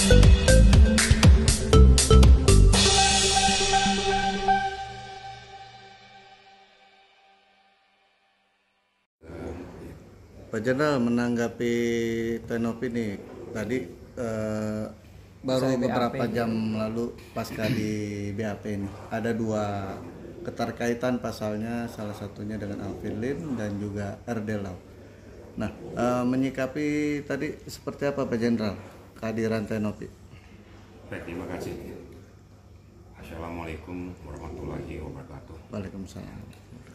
Pak Jenderal, menanggapi Tenop ini tadi baru beberapa jam lalu pasca di BAP ini ada dua keterkaitan pasalnya, salah satunya dengan Alvin Lim dan juga Erdelau. Nah, menyikapi tadi seperti apa Pak Jenderal kehadiran Tenop? Baik, terima kasih. Assalamualaikum warahmatullahi wabarakatuh. Waalaikumsalam.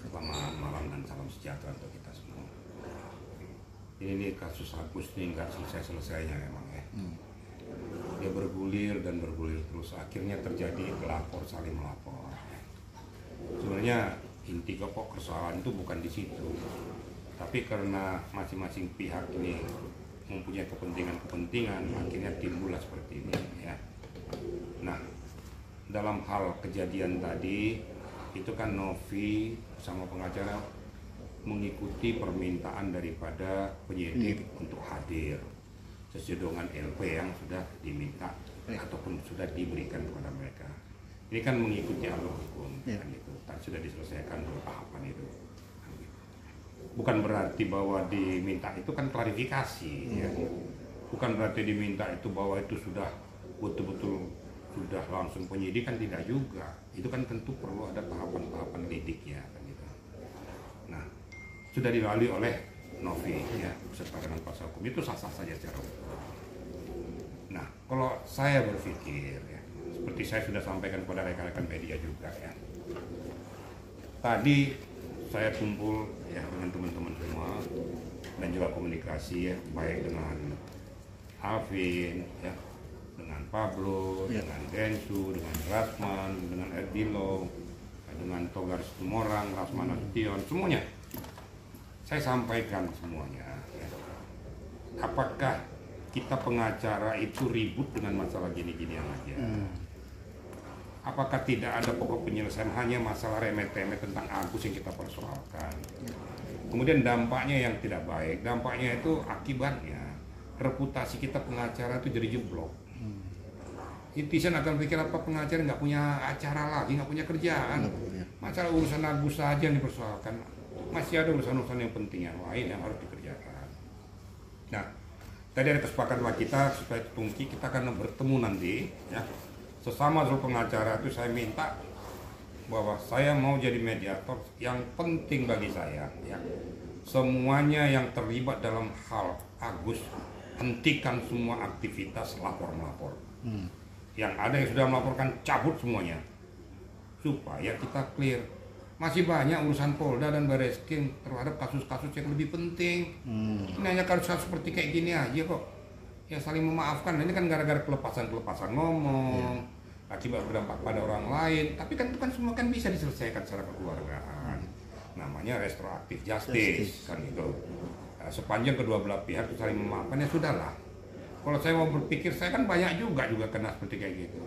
Selamat malam dan salam sejahtera untuk kita semua. Ini kasus Agus ini nggak selesai-selesainya memang ya. Dia bergulir dan bergulir terus, akhirnya terjadi pelapor saling melapor. Sebenarnya inti pokok persoalan itu bukan di situ, tapi karena masing-masing pihak ini mempunyai kepentingan, akhirnya timbullah seperti ini ya. Nah, dalam hal kejadian tadi itu kan Novi sama pengacara mengikuti permintaan daripada penyidik untuk hadir sesuai dengan LP yang sudah diminta ataupun sudah diberikan kepada mereka. Ini kan mengikuti alur hukum kan itu, dan sudah diselesaikan tahapan itu. Bukan berarti bahwa diminta itu kan klarifikasi ya. Bukan berarti diminta itu bahwa itu sudah betul-betul sudah langsung penyidikan, tidak juga. Itu kan tentu perlu ada tahapan-tahapan lidiknya kan gitu. Nah, sudah dilalui oleh Novi ya, beserta dengan kuasa hukum, itu sah-sah saja secara hukum. Nah, kalau saya berpikir ya, seperti saya sudah sampaikan kepada rekan-rekan media juga ya, tadi saya kumpul ya dengan teman-teman semua dan juga komunikasi ya, baik dengan Alvin ya, dengan Pablo, dengan Densu, dengan Rasman, dengan Erdilo, dengan Togar Situmorang, Rasman Nasution, semuanya saya sampaikan semuanya ya. Apakah kita pengacara itu ribut dengan masalah gini-ginian aja? Apakah tidak ada pokok penyelesaian, hanya masalah remeh-temeh tentang Agus yang kita persoalkan? Kemudian dampaknya yang tidak baik, dampaknya itu akibatnya reputasi kita pengacara itu jadi jeblok. Netizen akan pikir apa pengacara nggak punya acara lagi, nggak punya kerjaan. Masalah urusan Agus saja yang dipersoalkan, masih ada urusan-urusan yang penting yang lain yang harus dikerjakan. Nah, tadi ada kesepakatan kita supaya tungki kita akan bertemu nanti ya. Sesama seluruh pengacara itu saya minta bahwa saya mau jadi mediator. Yang penting bagi saya ya, semuanya yang terlibat dalam hal Agus, hentikan semua aktivitas lapor-melapor. Yang ada yang sudah melaporkan, cabut semuanya supaya kita clear. Masih banyak urusan Polda dan Bareskrim terhadap kasus-kasus yang lebih penting. Ini hanya kasus-kasus seperti kayak gini aja kok. Ya saling memaafkan. Ini kan gara-gara kelepasan ngomong, akibat berdampak pada orang lain. Tapi kan itu kan semua kan bisa diselesaikan secara kekeluargaan. Namanya restoratif justice kan itu. Nah, sepanjang kedua belah pihak itu saling memaafkan, ya sudahlah. Kalau saya mau berpikir, saya kan banyak juga kena seperti kayak gitu.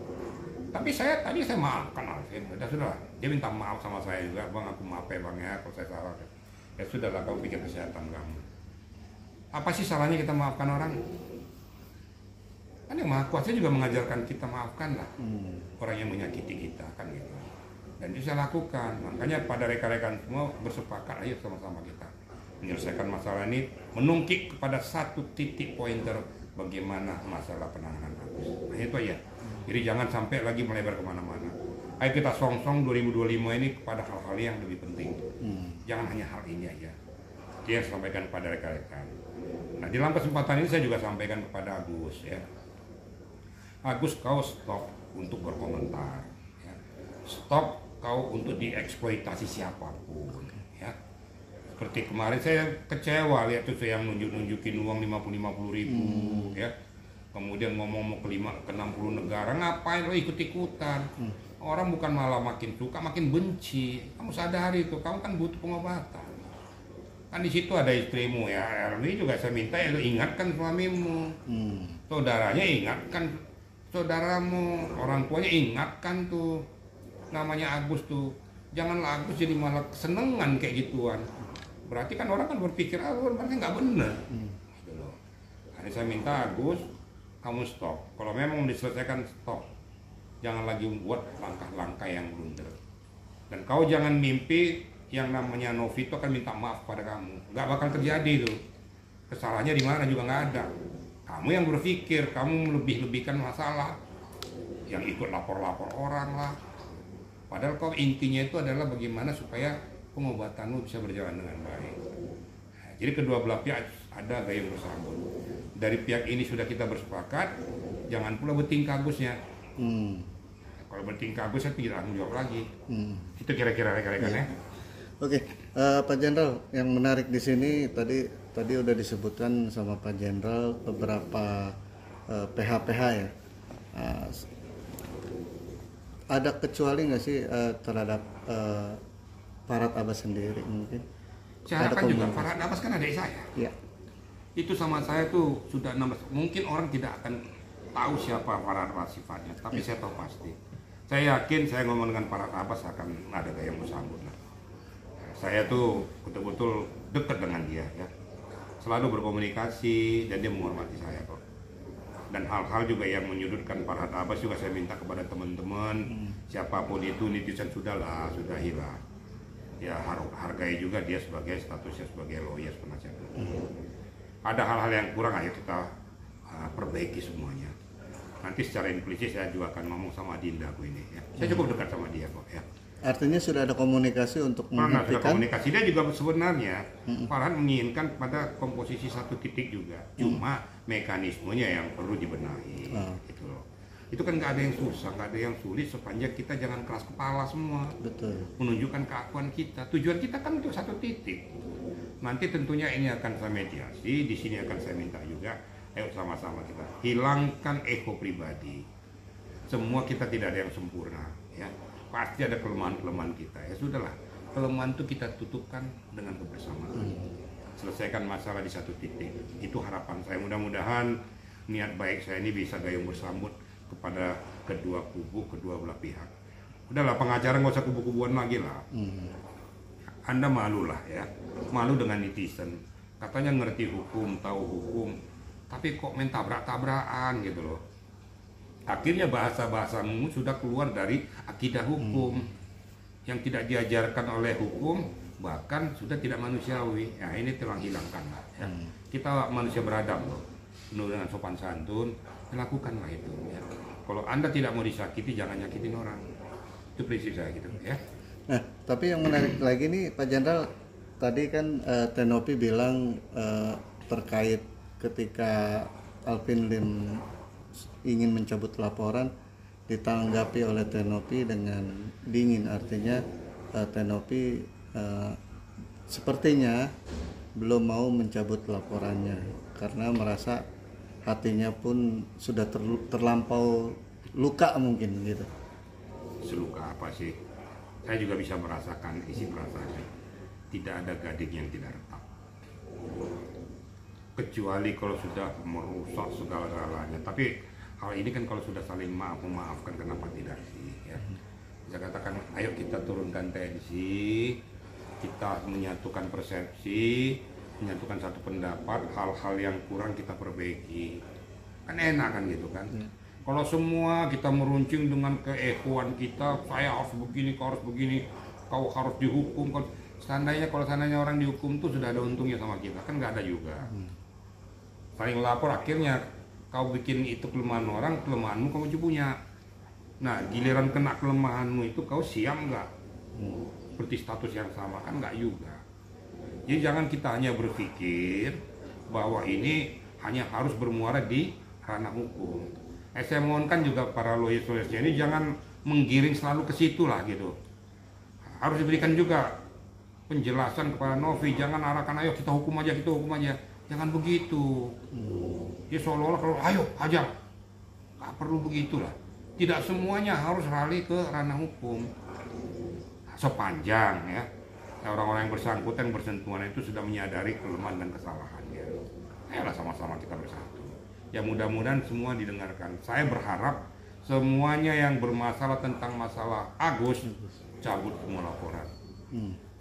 Tapi tadi saya maafkan Alvin, sudah. Dia minta maaf sama saya juga, bang aku maaf ya bang ya kalau saya salah. Ya sudahlah, kamu pikir kesehatan kamu. Apa sih salahnya kita maafkan orang? Kan yang Maha Kuasa juga mengajarkan kita maafkan lah orang yang menyakiti kita kan gitu. Dan itu saya lakukan. Makanya pada rekan-rekan semua bersepakat, ayo sama-sama kita menyelesaikan masalah ini, menungkik kepada satu titik pointer bagaimana masalah penanganan Agus. Nah itu aja. Jadi jangan sampai lagi melebar kemana-mana. Ayo kita song-song 2025 ini kepada hal-hal yang lebih penting. Jangan hanya hal ini aja. Dia sampaikan kepada rekan-rekan. Nah di dalam kesempatan ini saya juga sampaikan kepada Agus ya. Agus, kau stop untuk berkomentar. Ya. Stop kau untuk dieksploitasi siapapun. Ya. Seperti kemarin saya kecewa lihat tuh saya yang nunjukin uang 50 ribu ya. Kemudian ngomong ke 60 negara, ngapain lo ikut-ikutan? Orang bukan malah makin suka, makin benci. Kamu sadari itu, kamu kan butuh pengobatan. Kan di situ ada istrimu ya, Erni juga saya minta ya lo ingatkan suamimu. Saudaranya ingatkan saudaramu, orang tuanya ingatkan tuh. Namanya Agus tuh. Janganlah Agus jadi malah kesenengan kayak gituan. Berarti kan orang kan berpikir, berarti nggak benar. Jadi saya minta Agus, kamu stop. Kalau memang diselesaikan, stop. Jangan lagi buat langkah-langkah yang blunder. Dan kau jangan mimpi yang namanya Novi itu akan minta maaf pada kamu. Nggak bakal terjadi itu. Kesalahannya di mana juga nggak ada. Kamu yang berpikir, kamu melebih-lebihkan masalah. Yang ikut lapor-lapor orang lah. Padahal kau intinya itu adalah bagaimana supaya pengobatanmu bisa berjalan dengan baik. Nah, jadi kedua belah pihak ada gayung bersambut. Dari pihak ini sudah kita bersepakat, jangan pula bertingkah agusnya. Kalau bertingkah agus saya tidak tanggung jawab lagi. Itu kira-kira rekan-rekan ya. Oke, Pak Jenderal, yang menarik di sini tadi udah disebutkan sama Pak Jenderal beberapa PH-PH ya. Ada kecuali nggak sih terhadap Farhad Abbas sendiri mungkin? Saya kan juga Farhad Abbas kan adik saya. Ya. Itu sama saya tuh sudah 16. Mungkin orang tidak akan tahu siapa Farhad Abbas sifatnya, tapi saya tahu pasti. Saya yakin saya ngomong dengan Farhad Abbas akan ada gayung bersambut. Saya tuh betul-betul dekat dengan dia ya. Selalu berkomunikasi dan dia menghormati saya kok. Dan hal-hal juga yang menyudutkan Farhad Abbas juga saya minta kepada teman-teman siapapun itu, netizen sudah hilang. Ya hargai juga dia sebagai statusnya sebagai lawyer penasihat hukum. Ada hal-hal yang kurang, ayo kita perbaiki semuanya. Nanti secara implisit saya juga akan ngomong sama Dinda aku ini ya. Saya cukup dekat sama dia kok ya. Artinya sudah ada komunikasi untuk menghentikan. Komunikasi dia juga sebenarnya Farhad menginginkan pada komposisi satu titik juga. Cuma mekanismenya yang perlu dibenahi gitu loh. Itu kan nggak ada yang susah, nggak ada yang sulit sepanjang kita jangan keras kepala semua. Betul. Menunjukkan keakuan kita. Tujuan kita kan untuk satu titik. Nanti tentunya ini akan saya mediasi, di sini akan saya minta juga, ayo sama-sama kita hilangkan ego pribadi. Semua kita tidak ada yang sempurna, ya. Pasti ada kelemahan-kelemahan kita. Ya sudahlah, kelemahan itu kita tutupkan dengan kebersamaan. Selesaikan masalah di satu titik. Itu harapan saya. Mudah-mudahan niat baik saya ini bisa gayung bersambut kepada kedua kubu, kedua belah pihak. Udahlah, pengacara nggak usah kubu-kubuan lagi lah. Anda malu lah ya, malu dengan netizen. Katanya ngerti hukum, tahu hukum, tapi kok main tabrak-tabrakan gitu loh. Akhirnya bahasa-bahasamu sudah keluar dari akidah hukum yang tidak diajarkan oleh hukum, bahkan sudah tidak manusiawi. Ya ini telah hilangkan lah. Ya. Kita manusia beradab loh, penuh dengan sopan santun, lakukanlah itu. Ya. Kalau Anda tidak mau disakiti, jangan nyakitin orang. Itu prinsip saya gitu ya. Nah, tapi yang menarik lagi nih Pak Jenderal, tadi kan Tenopi bilang terkait ketika Alvin Lim ingin mencabut laporan, ditanggapi oleh Tenopi dengan dingin. Artinya Tenopi sepertinya belum mau mencabut laporannya karena merasa hatinya pun sudah terlampau luka mungkin gitu. Seluka apa sih? Saya juga bisa merasakan isi perasaannya. Tidak ada gading yang tidak retak. Kecuali kalau sudah merusak segala-galanya. Tapi hal ini kan kalau sudah saling memaafkan, kenapa tidak sih? Ya. Saya katakan, ayo kita turunkan tensi, kita menyatukan persepsi, menyatukan satu pendapat, hal-hal yang kurang kita perbaiki. Kan enak kan gitu kan? Kalau semua kita meruncing dengan keegoan kita, saya harus begini, kau harus begini, kau harus dihukum. Seandainya kalau orang dihukum tuh sudah ada untungnya sama kita, kan nggak ada juga. Saling lapor, akhirnya kau bikin itu kelemahan orang, kelemahanmu kamu punya. Nah, giliran kena kelemahanmu itu kau siap nggak? Seperti status yang sama, kan nggak juga. Jadi jangan kita hanya berpikir bahwa ini hanya harus bermuara di ranah hukum. Saya mohonkan juga para lawyer-lawyersnya ini jangan menggiring selalu ke situ lah gitu. Harus diberikan juga penjelasan kepada Novi, jangan arahkan ayo kita hukum aja, jangan begitu. Dia seolah-olah kalau ayo hajar, nggak perlu begitulah. Tidak semuanya harus rally ke ranah hukum. Sepanjang ya orang-orang yang bersangkutan bersentuhan itu sudah menyadari kelemahan dan kesalahannya. Ayolah sama-sama kita bersatu. Ya mudah-mudahan semua didengarkan. Saya berharap semuanya yang bermasalah tentang masalah Agus cabut semua laporan.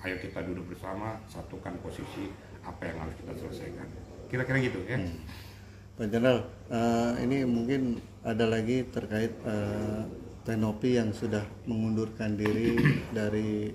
Ayo kita duduk bersama, satukan posisi apa yang harus kita selesaikan. Kira-kira gitu ya. Pak Jenderal, ini mungkin ada lagi terkait Tenopi yang sudah mengundurkan diri dari